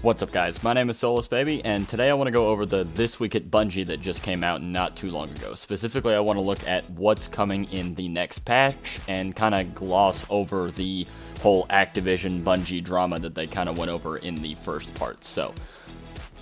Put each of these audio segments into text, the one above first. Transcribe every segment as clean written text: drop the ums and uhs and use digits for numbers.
What's up guys, my name is Solus Baby, and today I want to go over the This Week at Bungie that just came out not too long ago. Specifically, I want to look at what's coming in the next patch, and kind of gloss over the whole Activision Bungie drama that they kind of went over in the first part. So,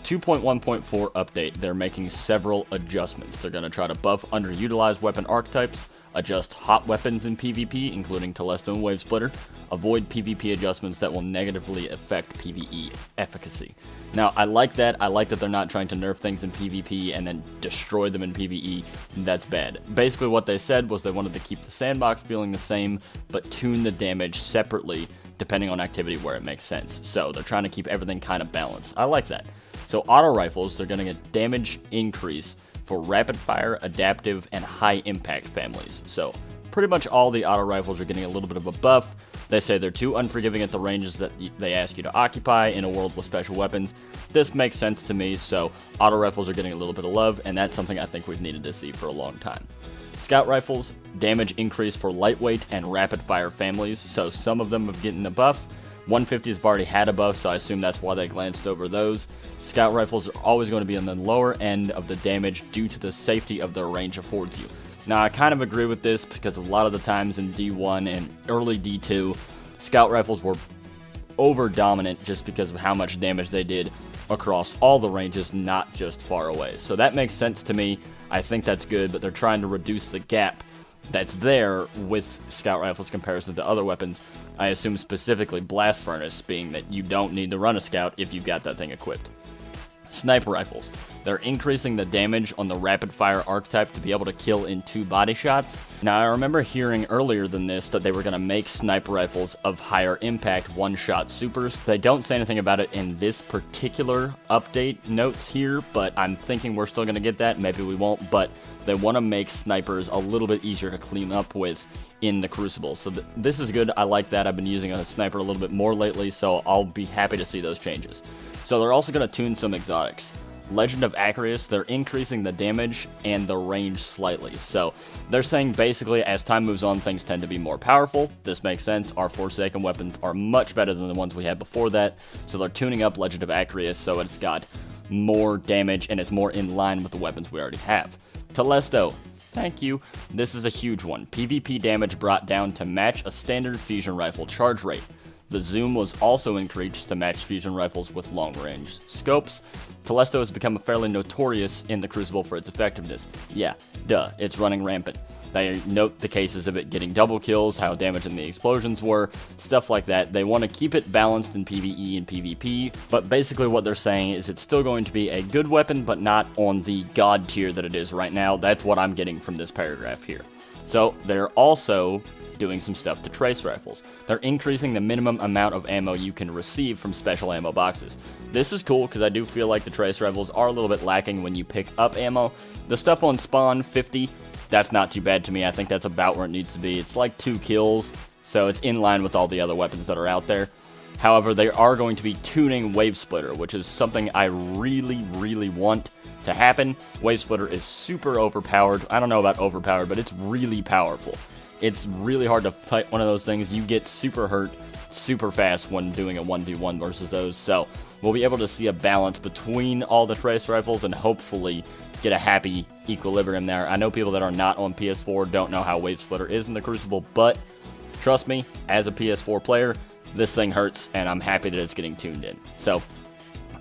2.1.4 update, they're making several adjustments. They're going to try to buff underutilized weapon archetypes, adjust hot weapons in PvP, including Telesto and Wave Splitter, avoid PvP adjustments that will negatively affect PvE efficacy. Now, I like that. I like that they're not trying to nerf things in PvP and then destroy them in PvE. That's bad. Basically, what they said was they wanted to keep the sandbox feeling the same, but tune the damage separately, depending on activity where it makes sense. So, they're trying to keep everything kind of balanced. I like that. So, auto rifles, they're going to get damage increase for rapid fire, adaptive, and high impact families. So pretty much all the auto rifles are getting a little bit of a buff. They say they're too unforgiving at the ranges that they ask you to occupy in a world with special weapons. This makes sense to me, so auto rifles are getting a little bit of love, and that's something I think we've needed to see for a long time. Scout rifles, damage increase for lightweight and rapid fire families, so some of them have gotten a buff. 150s have already had a buff, so I assume that's why they glanced over those. Scout rifles are always going to be on the lower end of the damage due to the safety of their range affords you. Now, I kind of agree with this because a lot of the times in D1 and early D2, scout rifles were over-dominant just because of how much damage they did across all the ranges, not just far away. So that makes sense to me. I think that's good, but they're trying to reduce the gap that's there with scout rifles comparison to other weapons. I assume specifically blast furnace, being that you don't need to run a scout if you've got that thing equipped. Sniper rifles. They're increasing the damage on the rapid fire archetype to be able to kill in 2 body shots. Now, I remember hearing earlier than this that they were going to make sniper rifles of higher impact one-shot supers. They don't say anything about it in this particular update notes here, but I'm thinking we're still going to get that. Maybe we won't, but they want to make snipers a little bit easier to clean up with in the Crucible. So this is good. I like that. I've been using a sniper a little bit more lately, so I'll be happy to see those changes. So they're also going to tune some exotics. Legend of Acarius, they're increasing the damage and the range slightly. So they're saying basically as time moves on, things tend to be more powerful. This makes sense. Our Forsaken weapons are much better than the ones we had before that. So they're tuning up Legend of Acarius so it's got more damage and it's more in line with the weapons we already have. Telesto, thank you. This is a huge one. PvP damage brought down to match a standard fusion rifle charge rate. The zoom was also increased to match fusion rifles with long-range scopes. Telesto has become fairly notorious in the Crucible for its effectiveness. Yeah, duh, it's running rampant. They note the cases of it getting double kills, how damaging the explosions were, stuff like that. They want to keep it balanced in PvE and PvP, but basically what they're saying is it's still going to be a good weapon, but not on the god tier that it is right now. That's what I'm getting from this paragraph here. So they're also doing some stuff to trace rifles. They're increasing the minimum amount of ammo you can receive from special ammo boxes. This is cool because I do feel like the trace rifles are a little bit lacking when you pick up ammo. The stuff on spawn, 50, that's not too bad to me. I think that's about where it needs to be. It's like 2 kills, so it's in line with all the other weapons that are out there. However, they are going to be tuning Wave Splitter, which is something I really want to happen. Wave Splitter is super overpowered. I don't know about overpowered, but it's really powerful. It's really hard to fight one of those things. You get super hurt super fast when doing a 1v1 versus those. So we'll be able to see a balance between all the trace rifles and hopefully get a happy equilibrium there. I know people that are not on PS4 don't know how Wave Splitter is in the Crucible, but trust me, as a PS4 player, this thing hurts, and I'm happy that it's getting tuned in. So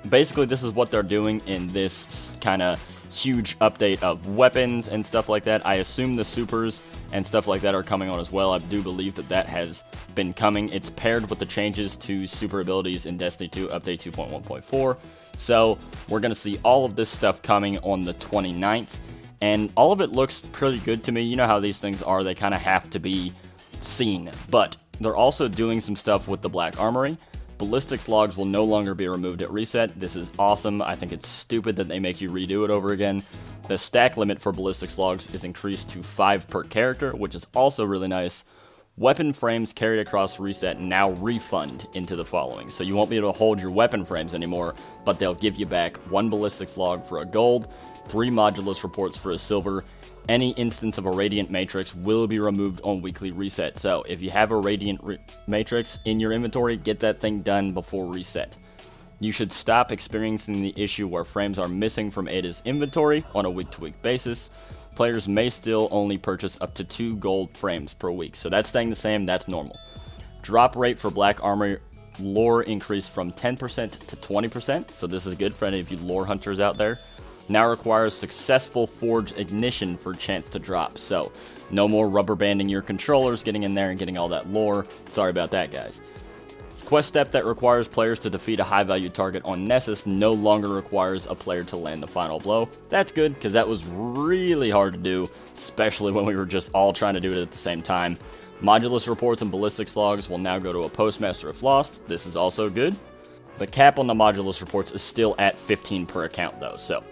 basically, this is what they're doing in this kind of huge update of weapons and stuff like that. I assume the supers and stuff like that are coming on as well. I do believe that that has been coming. It's paired with the changes to super abilities in Destiny 2 update 2.1.4. So we're going to see all of this stuff coming on the 29th, and all of it looks pretty good to me. You know how these things are. They kind of have to be seen, but they're also doing some stuff with the Black Armory. Ballistics logs will no longer be removed at reset. This is awesome. I think it's stupid that they make you redo it over again. The stack limit for ballistics logs is increased to 5 per character, which is also really nice. Weapon frames carried across reset now refund into the following. So you won't be able to hold your weapon frames anymore, but they'll give you back 1 ballistics log for a gold, 3 modulus reports for a silver. Any instance of a Radiant Matrix will be removed on weekly reset. So if you have a Radiant Matrix in your inventory, get that thing done before reset. You should stop experiencing the issue where frames are missing from Ada's inventory on a week-to-week basis. Players may still only purchase up to 2 gold frames per week, so that's staying the same, that's normal. Drop rate for Black Armor lore increased from 10% to 20%, so this is good for any of you lore hunters out there. Now requires successful Forge ignition for chance to drop, so no more rubber banding your controllers, getting in there and getting all that lore. Sorry about that, guys. This quest step that requires players to defeat a high-value target on Nessus no longer requires a player to land the final blow. That's good, because that was really hard to do, especially when we were just all trying to do it at the same time. Modulus reports and ballistics logs will now go to a postmaster if lost. This is also good. The cap on the Modulus reports is still at 15 per account, though, so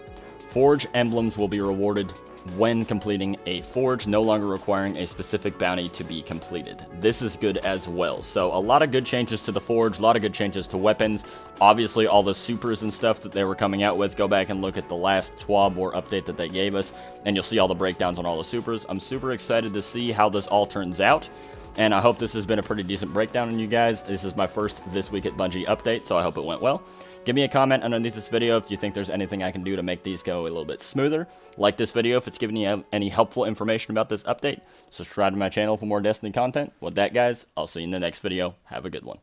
Forge emblems will be rewarded when completing a forge, no longer requiring a specific bounty to be completed. This is good as well. So a lot of good changes to the forge, a lot of good changes to weapons. Obviously all the supers and stuff that they were coming out with, go back and look at the last TWAB War update that they gave us, and you'll see all the breakdowns on all the supers. I'm super excited to see how this all turns out, and I hope this has been a pretty decent breakdown on you guys. This is my first This Week at Bungie update, so I hope it went well. Give me a comment underneath this video if you think there's anything I can do to make these go a little bit smoother. Like this video if it's giving you any helpful information about this update. Subscribe to my channel for more Destiny content. With that, guys, I'll see you in the next video. Have a good one.